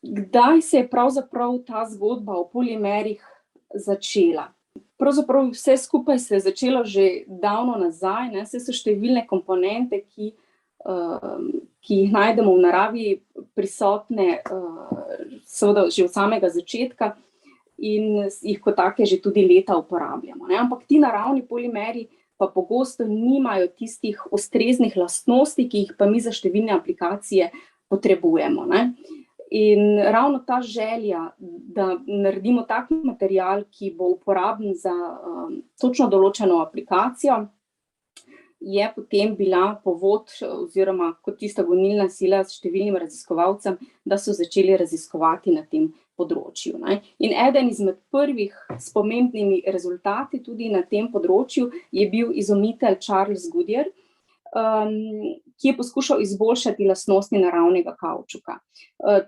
Kdaj se je pravzaprav ta zgodba o polimerih začela? Pravzaprav vse skupaj se je začelo že davno nazaj, ne, saj so številne komponente, ki jih najdemo v naravi, prisotne seveda že od samega začetka in jih kot take že tudi leta uporabljamo, ne. Ampak ti naravni polimeri pa pogosto nimajo tistih ustreznih lastnosti, ki jih pa mi za številne aplikacije potrebujemo, ne. In ravno ta želja, da naredimo tak material, ki bo uporaben za točno določeno aplikacijo, je potem bila povod oziroma kot tista gonilna sila s številnim raziskovalcem, da so začeli raziskovati na tem področju, ne. In eden izmed prvih s pomembnimi rezultati tudi na tem področju je bil izumitelj Charles Goodyear, ki je poskušal izboljšati lastnosti naravnega kavčuka.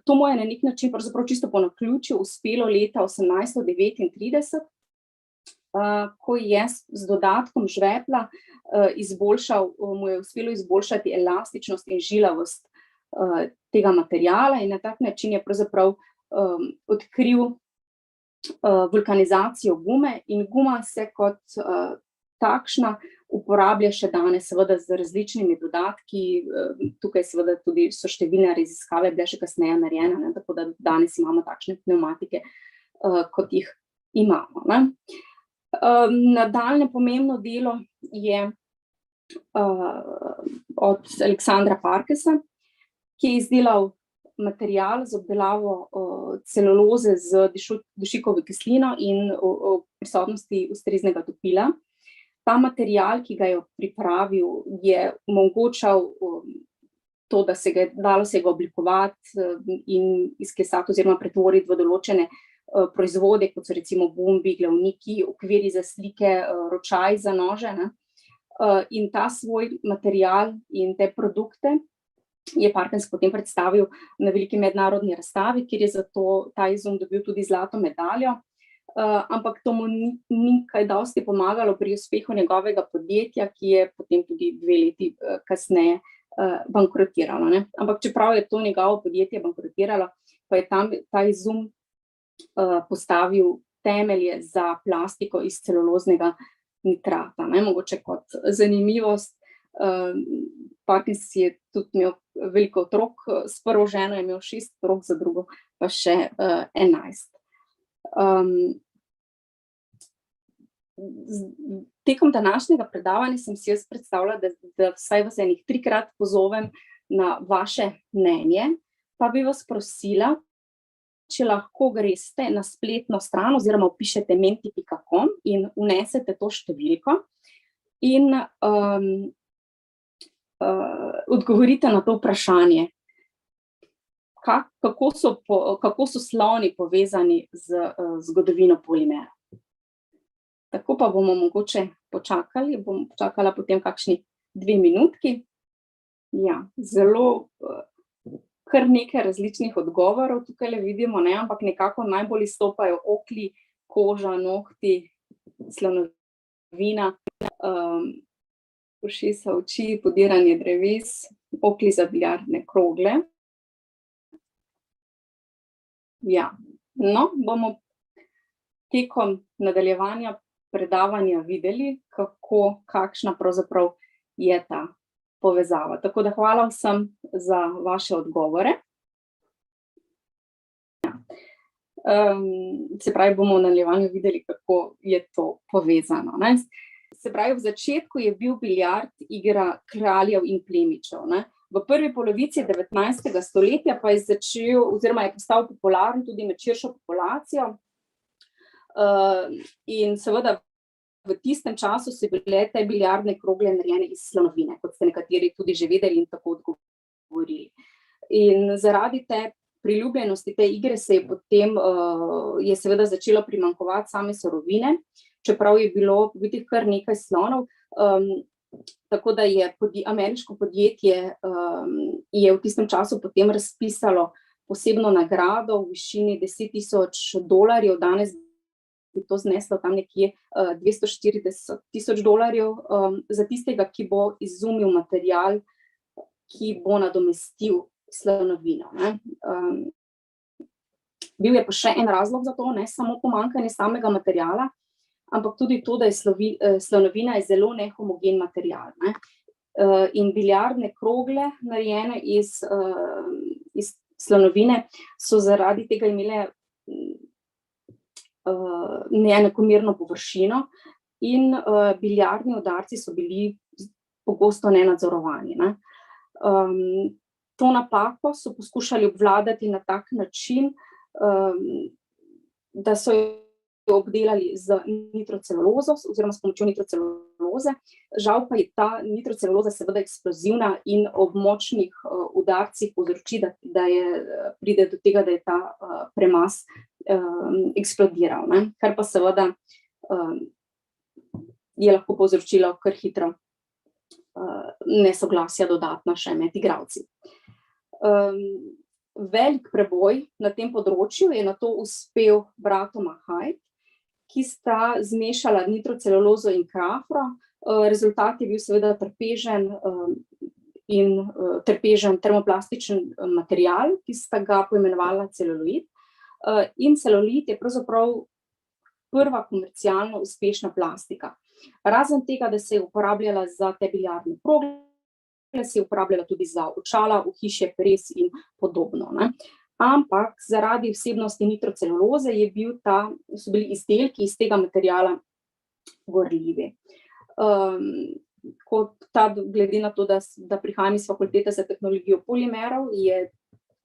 To mu je na neki način pravzaprav čisto po naključju uspelo leta 1839, ko je z dodatkom žvepla mu je uspelo izboljšati elastičnost in žilavost tega materiala in na tak način je pravzaprav odkril vulkanizacijo gume in guma se kot takšna uporablja še danes, seveda z različnimi dodatki, tukaj seveda tudi so številne raziskave bile še kasneje narejene, ne, tako da danes imamo takšne pnevmatike, kot jih imamo, ne. Nadaljnje pomembno delo je od Aleksandra Parkesa, ki je izdelal material za obdelavo celuloze z dušikovo kislino in v prisotnosti ustreznega topila. Ta material, ki ga je pripravil, je omogočal to, da dalo se ga oblikovati in izklesati oziroma pretvoriti v določene proizvode, kot so recimo gumbi, glavniki, okvirji za slike, ročaji za nože, ne. In ta svoj material in te produkte je Parkes potem predstavil na veliki mednarodni razstavi, kjer je za ta izum dobil tudi zlato medaljo. Ampak to mu ni kaj dosti pomagalo pri uspehu njegovega podjetja, ki je potem tudi 2 leti kasneje bankrotiralo, ne. Ampak čeprav je to njegovo podjetje bankrotiralo, pa je ta izum postavil temelje za plastiko iz celuloznega nitrata, ne. Mogoče kot zanimivost, Parkes je tudi imel veliko otrok, s prvo ženo je imel 6 otrok, za drugo pa še 11. Tekom današnjega predavanja sem si jaz predstavljala, da vsaj vas enih 3-krat pozovem na vaše mnenje, pa bi vas prosila, če lahko greste na spletno stran oziroma vpišete menti.com in vnesete to številko in odgovorite na to vprašanje. Kako so sloni povezani z zgodovino polimera. Tako pa bomo mogoče počakali, bom počakala potem kakšni 2 minutki. Ja, zelo kar nekaj različnih odgovorov tukajle vidimo, ne, ampak nekako najbolj izstopajo oklji, koža, nohti, slonovina, ušesa, oči, podiranje dreves, oklji za biljardne krogle. Ja, no, bomo tekom nadaljevanja predavanja videli, kakšna pravzaprav je ta povezava. Tako da hvala vsem za vaše odgovore. Se pravi, bomo v nadaljevanju videli, kako je to povezano, ne. Se pravi, v začetku je bil biljard igra kraljev in plemičev, ne. V prvi polovici 19. stoletja pa je začel oziroma je postal popularen tudi med širšo populacijo. In seveda v tistem času so bile te biljardne krogle narejene iz slonovine, kot ste nekateri tudi že vedeli in tako odgovorili. In zaradi te priljubljenosti te igre se je potem je seveda začelo primanjkovati same surovine, čeprav je bilo videti kar nekaj slonov, tako da je ameriško podjetje je v tistem času potem razpisalo posebno nagrado v višini $10,000, danes bi to zneslo tam nekje $240,000 za tistega, ki bo izumil material, ki bo nadomestil slonovino, ne. Bil je pa še en razlog za to, ne samo pomanjkanje samega materiala, ampak tudi to, da je slonovina je zelo nehomogen material, ne. In biljardne krogle, narejene iz slonovine, so zaradi tega imele neenakomerno površino in biljardni udarci so bili pogosto nenadzorovani, ne. To napako so poskušali obvladati na tak način, da so jo obdelali z nitrocelulozo oziroma s pomočjo nitroceluloze. Žal pa je ta nitroceluloza seveda eksplozivna in ob močnih udarcih povzroči, da pride do tega, da je ta premaz eksplodiral, ne, kar pa seveda je lahko povzročilo kar hitro nesoglasja dodatna še med igralci. Velik preboj na tem področju je nato uspel bratoma Hyde, ki sta zmešala nitrocelulozo in krafro. Rezultat je bil seveda trpežen termoplastičen material, ki sta ga poimenovala celuloid. In celuloid je pravzaprav prva komercialno uspešna plastika. Razen tega, da se je uporabljala za te biljardne krogle, se je uporabljala tudi za očala, ohišje, peres in podobno, ne. Ampak zaradi vsebnosti nitroceluloze so bili izdelki iz tega materiala gorljivi. Glede na to, da prihajam iz fakultete za tehnologijo polimerov,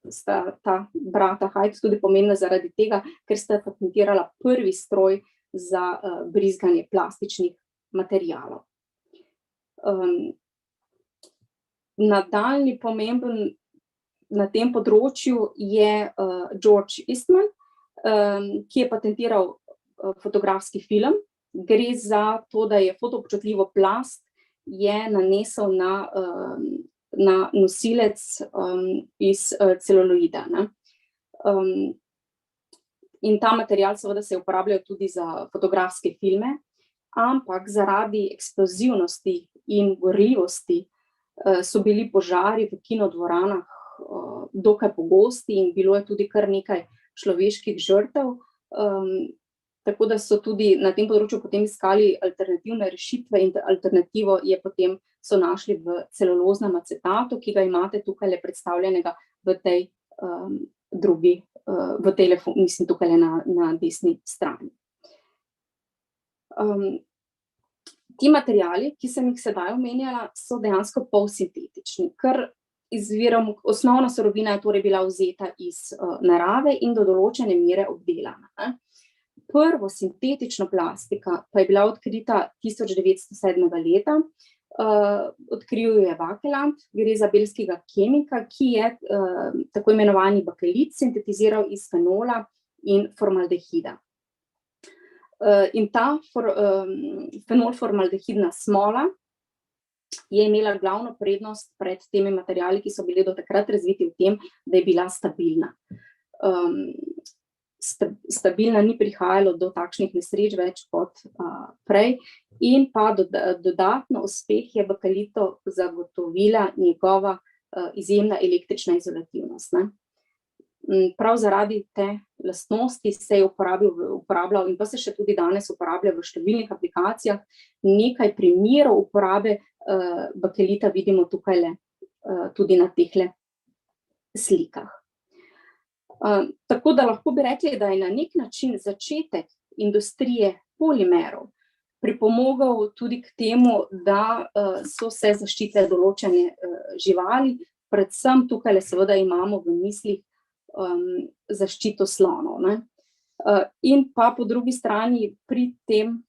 sta ta brata Hyde tudi pomembna zaradi tega, ker sta patentirala prvi stroj za brizganje plastičnih materialov. Nadaljnji pomemben na tem področju je George Eastman, ki je patentiral fotografski film. Gre za to, da je fotoobčutljivo plast nanesel na nosilec iz celuloida, ne. In ta material seveda se je uporabljal tudi za fotografske filme, ampak zaradi eksplozivnosti in gorljivosti so bili požari v kinodvoranah dokaj pogosti in bilo je tudi kar nekaj človeških žrtev, tako da so tudi na tem področju potem iskali alternativne rešitve in alternativo so našli v celuloznem acetatu, ki ga imate tukajle predstavljenega v tej mislim tukajle na desni strani. Ti materiali, ki sem jih sedaj omenjala, so dejansko polsintetični, ker osnovna surovina je torej bila vzeta iz narave in do določene mere obdelana, ne. Prvo sintetično plastiko pa je bila odkrita 1907. leta, odkril jo je Vauquelin, gre za belskega kemika, ki je tako imenovani bakelit sintetiziral iz fenola in formaldehida. In ta fenolformaldehidna smola je imela glavno prednost pred temi materiali, ki so bili do takrat razviti v tem, da je bila stabilna. Stabilna, ni prihajalo do takšnih nesreč več kot prej, in pa dodatno uspeh je bakelitu zagotovila njegova izjemna električna izolativnost, ne. Prav zaradi te lastnosti se je uporabljal in pa se še tudi danes uporablja v številnih aplikacijah. Nekaj primerov uporabe bakelita vidimo tukajle tudi na tehle slikah. Tako da lahko bi rekli, da je na nek način začetek industrije polimerov pripomogel tudi k temu, da so se zaščitile določene živali, predvsem tukajle seveda imamo v mislih zaščito slonov, ne. In pa po drugi strani pri tem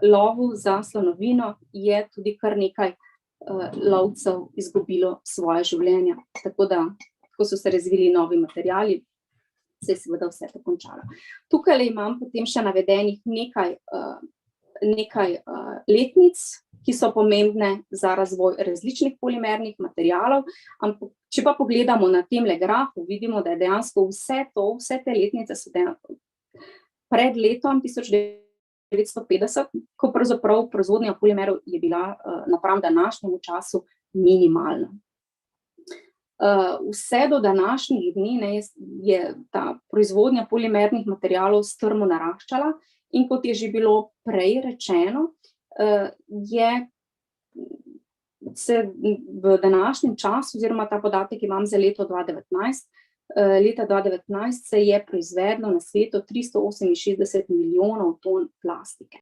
lovu za slonovino je tudi kar nekaj lovcev izgubilo svoje življenja, tako da, ko so se razvili novi materiali, se je seveda vse to končalo. Tukajle imam potem še navedenih nekaj letnic, ki so pomembne za razvoj različnih polimernih materialov, ampak če pa pogledamo na temle grafu, vidimo, da je dejansko vse te letnice so pred letom 1950, ko pravzaprav proizvodnja polimerov je bila napram današnjemu času minimalna. Vse do današnjih dni, ne, je ta proizvodnja polimernih materialov strmo naraščala in kot je že bilo prej rečeno, se v današnjem času, oziroma ta podatek imam za leto 2019, leta 2019 se je proizvedlo na svetu 368 milijonov ton plastike.